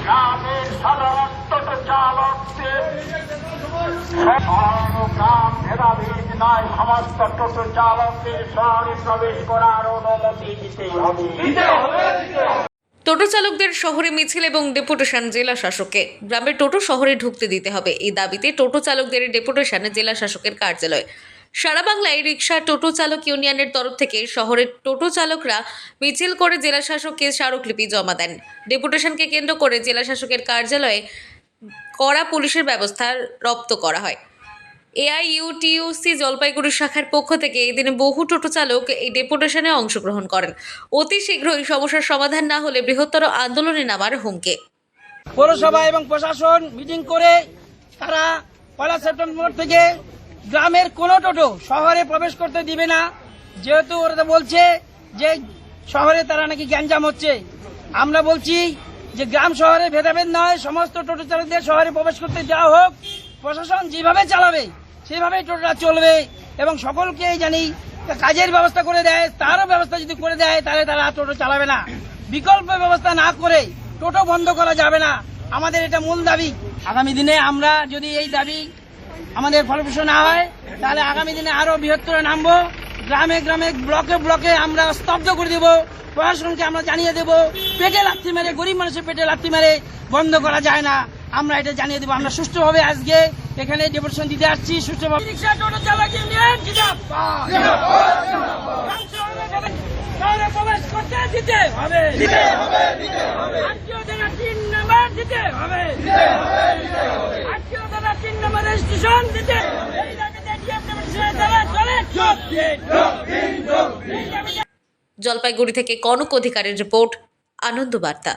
গ্রামের সাধারণ টোটো চালকদের গ্রাম ভেদাভেদ নয়, সমস্ত টোটো চালকদের শহরে প্রবেশ করার অনুমতি দিতে হবে। টোটো চালকদের শহরে মিছিল এবং ডেপুটেশন জেলা শাসককে। গ্রামের টোটো শহরে ঢুকতে দিতে হবে, এই দাবিতে টোটো চালকদের ডেপুটেশন জেলা শাসকের কার্যালয়। সারা বাংলায় রিক্সা টোটো চালক ইউনিয়নের তরফ থেকে শহরের টোটো চালকরা মিছিল করে জেলা শাসককে স্মারকলিপি জমা দেন। ডেপুটেশনকে কেন্দ্র করে জেলা শাসকের কার্যালয়ে কড়া পুলিশের ব্যবস্থা রপ্ত করা হয়। এআইইউটিইউসি জলপাইগুড়ি শাখার পক্ষ থেকে এই দিনে বহু টোটো চালক এই ডেপুটেশনে অংশগ্রহণ করেন। অতি শীঘ্রই সমস্যার সমাধান না হলে বৃহত্তর আন্দোলনে নামার হুমকি। পৌরসভা এবং প্রশাসন মিটিং করে তারা 1 সেপ্টেম্বর থেকে গ্রামের কোনো টোটো শহরে প্রবেশ করতে দিবে না, যেহেতু ওরা বলছে যে শহরে তারা নাকি গ্যাঞ্জাম হচ্ছে। আমরা বলছি যে গ্রাম শহরে ভেদাভেদ নয়, সমস্ত টোটো চালকদের শহরে প্রবেশ করতে দেওয়া হোক। প্রশাসন যেভাবে চালাবে সেভাবেই টোটোটা চলবে এবং সকলকে জানি কাজের ব্যবস্থা করে দেয়, তারও ব্যবস্থা যদি করে দেয় তাহলে তারা টোটো চালাবে না। বিকল্প ব্যবস্থা না করে টোটো বন্ধ করা যাবে না, আমাদের এটা মূল দাবি। আগামী দিনে আমরা যদি এই দাবি আমাদের ফলপ্রসূ না হয় তাহলে আগামী দিনে আরো বৃহত্তর নামবো। গ্রামে গ্রামে ব্লকে ব্লকে আমরা স্তব্ধ করে দেব, প্রশাসনকে আমরা জানিয়ে দেব। পেটে লাথি মেরে, গরিব মানুষের পেটে লাথি মেরে বন্ধ করা যায় না, আমরা এটা জানিয়ে দেবো। আমরা সুষ্ঠুভাবে আজকে এখানে ডেপুটেশন দিতে আসছি, সুষ্ঠুভাবে। রিক্সা টোটো চালক ইউনিয়ন জিন্দাবাদ, শহরে প্রবেশ করতে দিতে হবে, আত্মীয় জানা 3 নম্বর দিতে হবে, আত্মীয় জানা 3 নম্বর রেজিস্ট্রেশন দিতে হবে। জলপাইগুড়ি থেকে কনক অধিকারের রিপোর্ট, আনন্দ বার্তা।